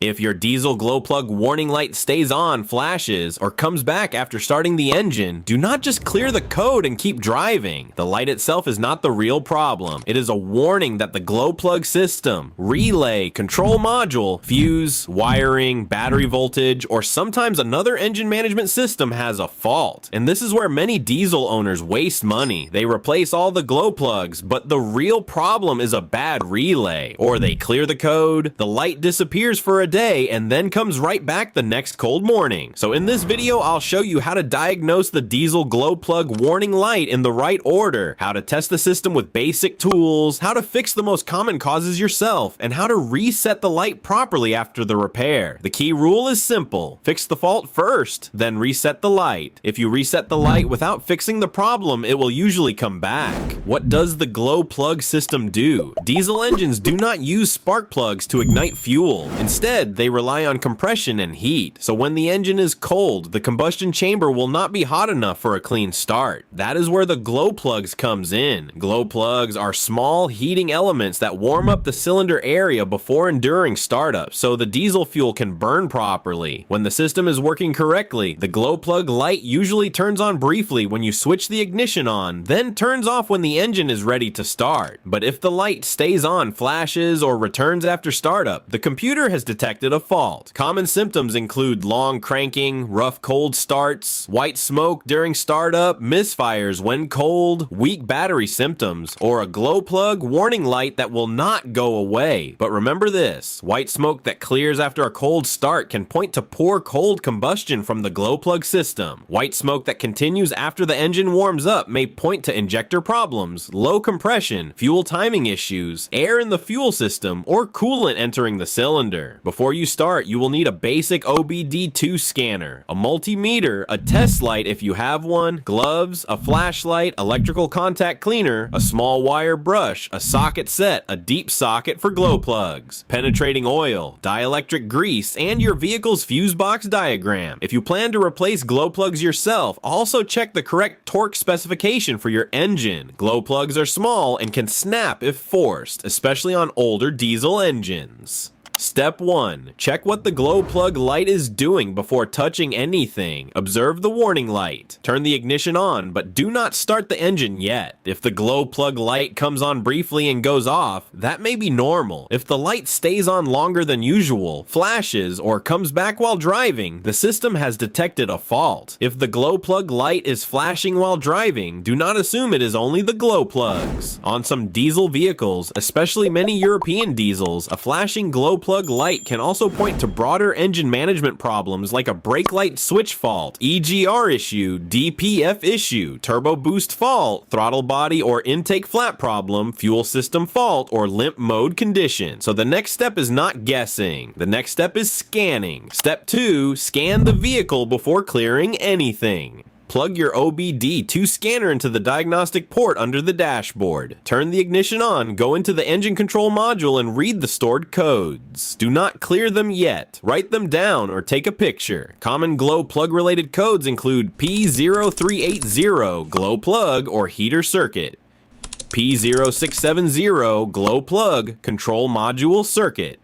If your diesel glow plug warning light stays on, flashes, or comes back after starting the engine, do not just clear the code and keep driving. The light itself is not the real problem. It is a warning that the glow plug system, relay, control module, fuse, wiring, battery voltage, or sometimes another engine management system has a fault. And this is where many diesel owners waste money. They replace all the glow plugs, but the real problem is a bad relay. Or they clear the code, the light disappears for a day, and then comes right back the next cold morning. So in this video, I'll show you how to diagnose the diesel glow plug warning light in the right order, how to test the system with basic tools, how to fix the most common causes yourself, and how to reset the light properly after the repair. The key rule is simple: fix the fault first, then reset the light. If you reset the light without fixing the problem, it will usually come back. What does the glow plug system do? Diesel engines do not use spark plugs to ignite fuel. Instead, they rely on compression and heat. So when the engine is cold, the combustion chamber will not be hot enough for a clean start. That is where the glow plugs comes in. Glow plugs are small heating elements that warm up the cylinder area before and during startup, so the diesel fuel can burn properly. When the system is working correctly, the glow plug light usually turns on briefly when you switch the ignition on, then turns off when the engine is ready to start. But if the light stays on, flashes, or returns after startup, the computer has detected a fault. Common symptoms include long cranking, rough cold starts, white smoke during startup, misfires when cold, weak battery symptoms, or a glow plug warning light that will not go away. But remember this: white smoke that clears after a cold start can point to poor cold combustion from the glow plug system. White smoke that continues after the engine warms up may point to injector problems, low compression, fuel timing issues, air in the fuel system, or coolant entering the cylinder. Before you start, you will need a basic OBD2 scanner, a multimeter, a test light if you have one, gloves, a flashlight, electrical contact cleaner, a small wire brush, a socket set, a deep socket for glow plugs, penetrating oil, dielectric grease, and your vehicle's fuse box diagram. If you plan to replace glow plugs yourself, also check the correct torque specification for your engine. Glow plugs are small and can snap if forced, especially on older diesel engines. Step 1. Check what the glow plug light is doing before touching anything. Observe the warning light. Turn the ignition on, but do not start the engine yet. If the glow plug light comes on briefly and goes off, that may be normal. If the light stays on longer than usual, flashes, or comes back while driving, the system has detected a fault. If the glow plug light is flashing while driving, do not assume it is only the glow plugs. On some diesel vehicles, especially many European diesels, a flashing glow plug light can also point to broader engine management problems like a brake light switch fault, EGR issue, DPF issue, turbo boost fault, throttle body or intake flap problem, fuel system fault, or limp mode condition. So the next step is not guessing. The next step is scanning. Step 2, scan the vehicle before clearing anything. Plug your OBD2 scanner into the diagnostic port under the dashboard. Turn the ignition on, go into the engine control module, and read the stored codes. Do not clear them yet. Write them down or take a picture. Common glow plug related codes include P0380 glow plug or heater circuit, P0670 glow plug control module circuit,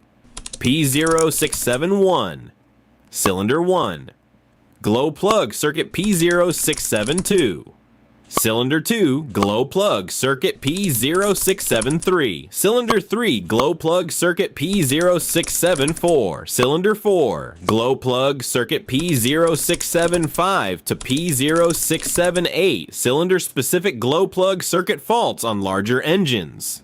P0671 cylinder 1, glow plug circuit P0672. Cylinder 2, glow plug circuit P0673. Cylinder 3, glow plug circuit P0674. Cylinder 4, glow plug circuit P0675 to P0678. Cylinder specific glow plug circuit faults on larger engines.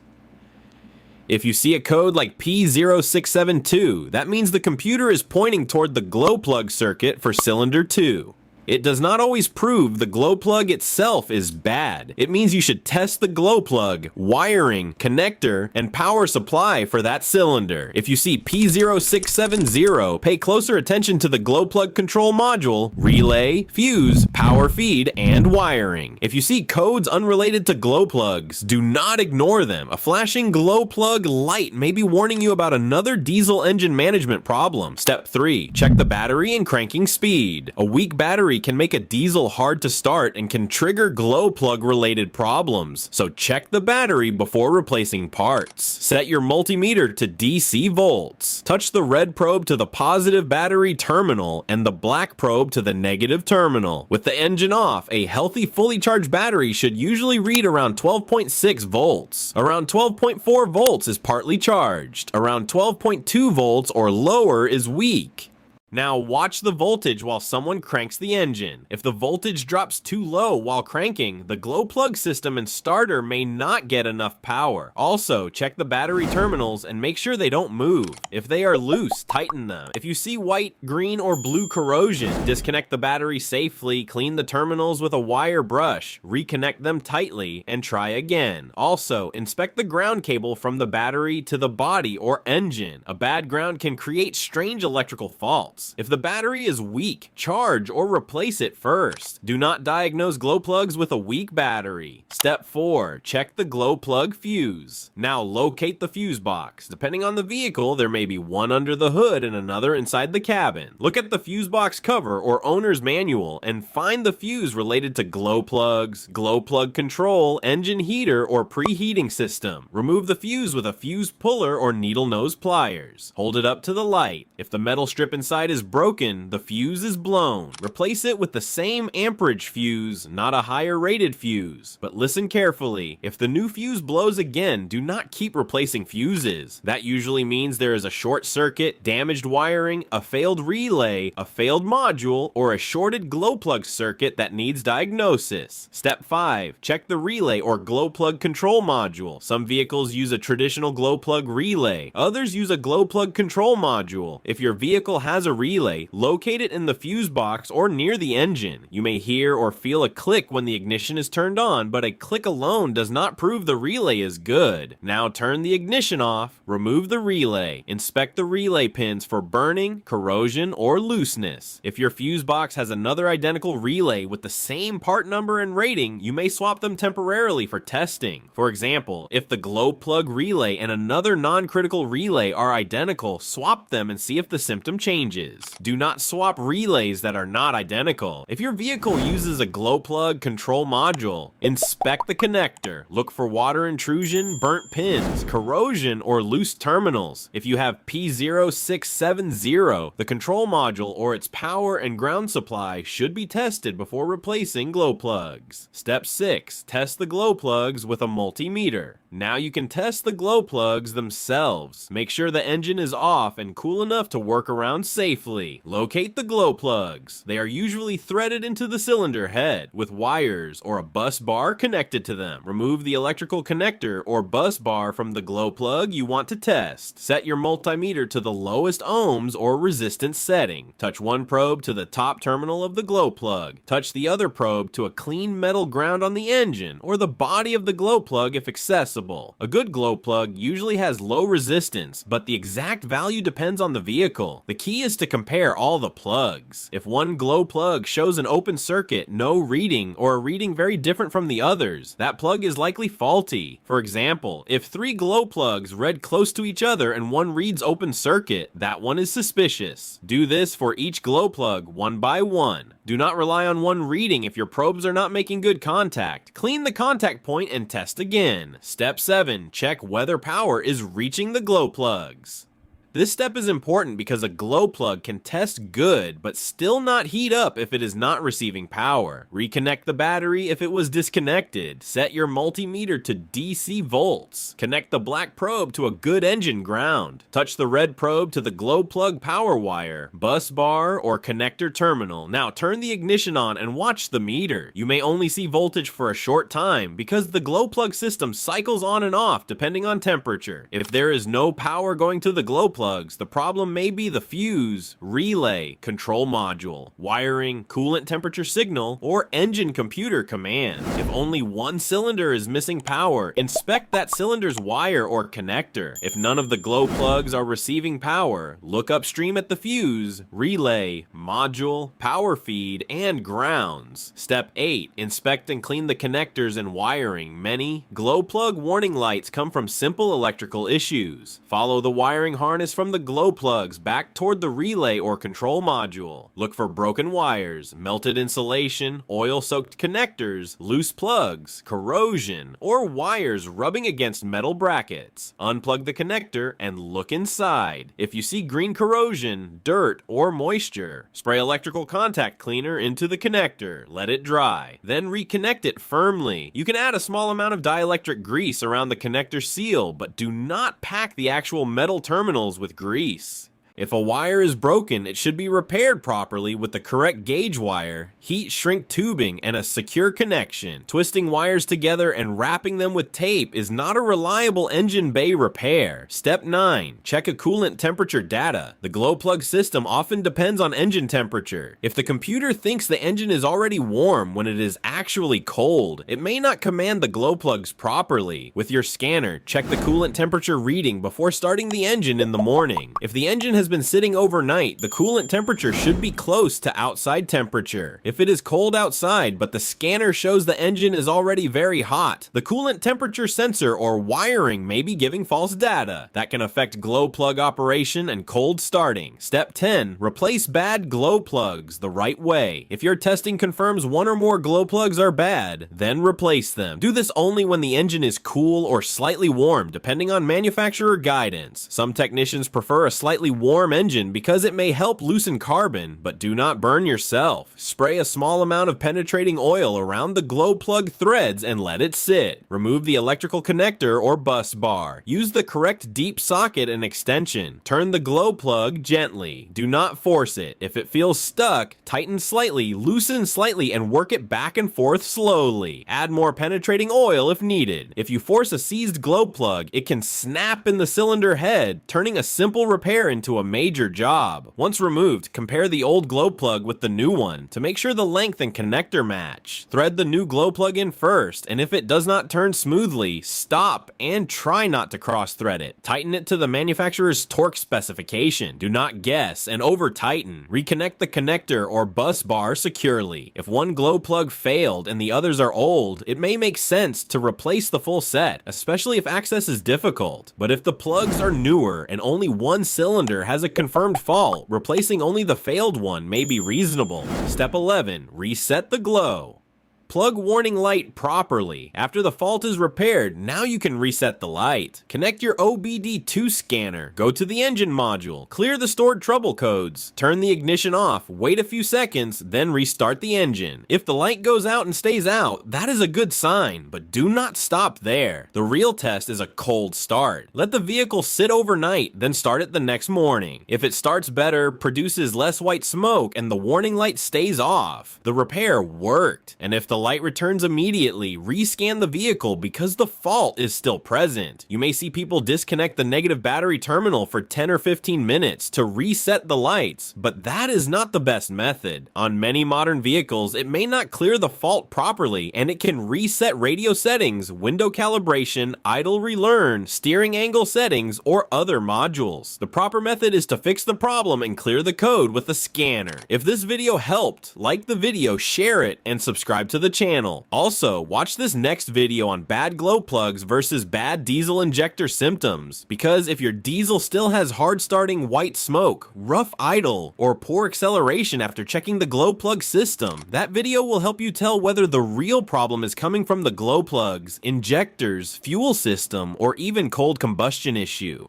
If you see a code like P0672, that means the computer is pointing toward the glow plug circuit for cylinder 2. It does not always prove the glow plug itself is bad. It means you should test the glow plug, wiring, connector, and power supply for that cylinder. If you see P0670, pay closer attention to the glow plug control module, relay, fuse, power feed, and wiring. If you see codes unrelated to glow plugs, do not ignore them. A flashing glow plug light may be warning you about another diesel engine management problem. Step 3, check the battery and cranking speed. A weak battery battery can make a diesel hard to start and can trigger glow plug related problems, so check the battery before replacing parts. Set your multimeter to DC volts. Touch the red probe to the positive battery terminal and the black probe to the negative terminal. With the engine off, a healthy fully charged battery should usually read around 12.6 volts. Around 12.4 volts is partly charged. Around 12.2 volts or lower is weak. Now watch the voltage while someone cranks the engine. If the voltage drops too low while cranking, the glow plug system and starter may not get enough power. Also, check the battery terminals and make sure they don't move. If they are loose, tighten them. If you see white, green, or blue corrosion, disconnect the battery safely, clean the terminals with a wire brush, reconnect them tightly, and try again. Also, inspect the ground cable from the battery to the body or engine. A bad ground can create strange electrical faults. If the battery is weak, charge or replace it first. Do not diagnose glow plugs with a weak battery. Step 4. Check the glow plug fuse. Now locate the fuse box. Depending on the vehicle, there may be one under the hood and another inside the cabin. Look at the fuse box cover or owner's manual and find the fuse related to glow plugs, glow plug control, engine heater, or preheating system. Remove the fuse with a fuse puller or needle nose pliers. Hold it up to the light. If the metal strip inside is broken, the fuse is blown. Replace it with the same amperage fuse, not a higher rated fuse. But listen carefully. If the new fuse blows again, do not keep replacing fuses. That usually means there is a short circuit, damaged wiring, a failed relay, a failed module, or a shorted glow plug circuit that needs diagnosis. Step 5. Check the relay or glow plug control module. Some vehicles use a traditional glow plug relay. Others use a glow plug control module. If your vehicle has a relay, locate it in the fuse box or near the engine. You may hear or feel a click when the ignition is turned on, but a click alone does not prove the relay is good. Now turn the ignition off, remove the relay, inspect the relay pins for burning, corrosion, or looseness. If your fuse box has another identical relay with the same part number and rating, you may swap them temporarily for testing. For example, if the glow plug relay and another non-critical relay are identical, swap them and see if the symptom changes. Do not swap relays that are not identical. If your vehicle uses a glow plug control module, inspect the connector. Look for water intrusion, burnt pins, corrosion, or loose terminals. If you have P0670, the control module or its power and ground supply should be tested before replacing glow plugs. Step 6. Test the glow plugs with a multimeter. Now you can test the glow plugs themselves. Make sure the engine is off and cool enough to work around safely. Locate the glow plugs. They are usually threaded into the cylinder head with wires or a bus bar connected to them. Remove the electrical connector or bus bar from the glow plug you want to test. Set your multimeter to the lowest ohms or resistance setting. Touch one probe to the top terminal of the glow plug. Touch the other probe to a clean metal ground on the engine or the body of the glow plug if accessible. A good glow plug usually has low resistance, but the exact value depends on the vehicle. The key is to compare all the plugs. If one glow plug shows an open circuit, no reading, or a reading very different from the others, that plug is likely faulty. For example, if 3 glow plugs read close to each other and one reads open circuit, that one is suspicious. Do this for each glow plug one by one. Do not rely on one reading if your probes are not making good contact. Clean the contact point and test again. Step 7. Check whether power is reaching the glow plugs. This step is important because a glow plug can test good but still not heat up if it is not receiving power. Reconnect the battery if it was disconnected. Set your multimeter to DC volts. Connect the black probe to a good engine ground. Touch the red probe to the glow plug power wire, bus bar, or connector terminal. Now turn the ignition on and watch the meter. You may only see voltage for a short time because the glow plug system cycles on and off depending on temperature. If there is no power going to the glow plug, the problem may be the fuse, relay, control module, wiring, coolant temperature signal, or engine computer command. If only one cylinder is missing power, inspect that cylinder's wire or connector. If none of the glow plugs are receiving power, look upstream at the fuse, relay, module, power feed, and grounds. Step 8. Inspect and clean the connectors and wiring. Many glow plug warning lights come from simple electrical issues. Follow the wiring harness from the glow plugs back toward the relay or control module. Look for broken wires, melted insulation, oil-soaked connectors, loose plugs, corrosion, or wires rubbing against metal brackets. Unplug the connector and look inside. If you see green corrosion, dirt, or moisture, spray electrical contact cleaner into the connector, let it dry, then reconnect it firmly. You can add a small amount of dielectric grease around the connector seal, but do not pack the actual metal terminals with grease. If a wire is broken, it should be repaired properly with the correct gauge wire, heat shrink tubing, and a secure connection. Twisting wires together and wrapping them with tape is not a reliable engine bay repair. Step 9. Check a coolant temperature data. The glow plug system often depends on engine temperature. If the computer thinks the engine is already warm when it is actually cold, it may not command the glow plugs properly. With your scanner, check the coolant temperature reading before starting the engine in the morning. If the engine has been sitting overnight, the coolant temperature should be close to outside temperature. If it is cold outside, but the scanner shows the engine is already very hot, the coolant temperature sensor or wiring may be giving false data. That can affect glow plug operation and cold starting. Step 10. Replace bad glow plugs the right way. If your testing confirms one or more glow plugs are bad, then replace them. Do this only when the engine is cool or slightly warm, depending on manufacturer guidance. Some technicians prefer a slightly warm engine because it may help loosen carbon, but do not burn yourself. Spray a small amount of penetrating oil around the glow plug threads and let it sit. Remove the electrical connector or bus bar. Use the correct deep socket and extension. Turn the glow plug gently. Do not force it. If it feels stuck, tighten slightly, loosen slightly, and work it back and forth slowly. Add more penetrating oil if needed. If you force a seized glow plug, it can snap in the cylinder head, turning a simple repair into a major job. Once removed, compare the old glow plug with the new one to make sure the length and connector match. Thread the new glow plug in first, and if it does not turn smoothly, stop and try not to cross-thread it. Tighten it to the manufacturer's torque specification. Do not guess and over-tighten. Reconnect the connector or bus bar securely. If one glow plug failed and the others are old, it may make sense to replace the full set, especially if access is difficult. But if the plugs are newer and only one cylinder has a confirmed fault, replacing only the failed one may be reasonable. Step 11. Reset the glow. Plug warning light properly. After the fault is repaired, now you can reset the light. Connect your OBD2 scanner. Go to the engine module. Clear the stored trouble codes. Turn the ignition off. Wait a few seconds, then restart the engine. If the light goes out and stays out, that is a good sign, but do not stop there. The real test is a cold start. Let the vehicle sit overnight, then start it the next morning. If it starts better, produces less white smoke, and the warning light stays off, the repair worked. And if the light returns immediately, rescan the vehicle because the fault is still present. You may see people disconnect the negative battery terminal for 10 or 15 minutes to reset the lights, but that is not the best method. On many modern vehicles, it may not clear the fault properly, and it can reset radio settings, window calibration, idle relearn, steering angle settings, or other modules. The proper method is to fix the problem and clear the code with a scanner. If this video helped, like the video, share it, and subscribe to the channel. Also, watch this next video on bad glow plugs versus bad diesel injector symptoms, because if your diesel still has hard starting white smoke, rough idle, or poor acceleration after checking the glow plug system, that video will help you tell whether the real problem is coming from the glow plugs, injectors, fuel system, or even cold combustion issue.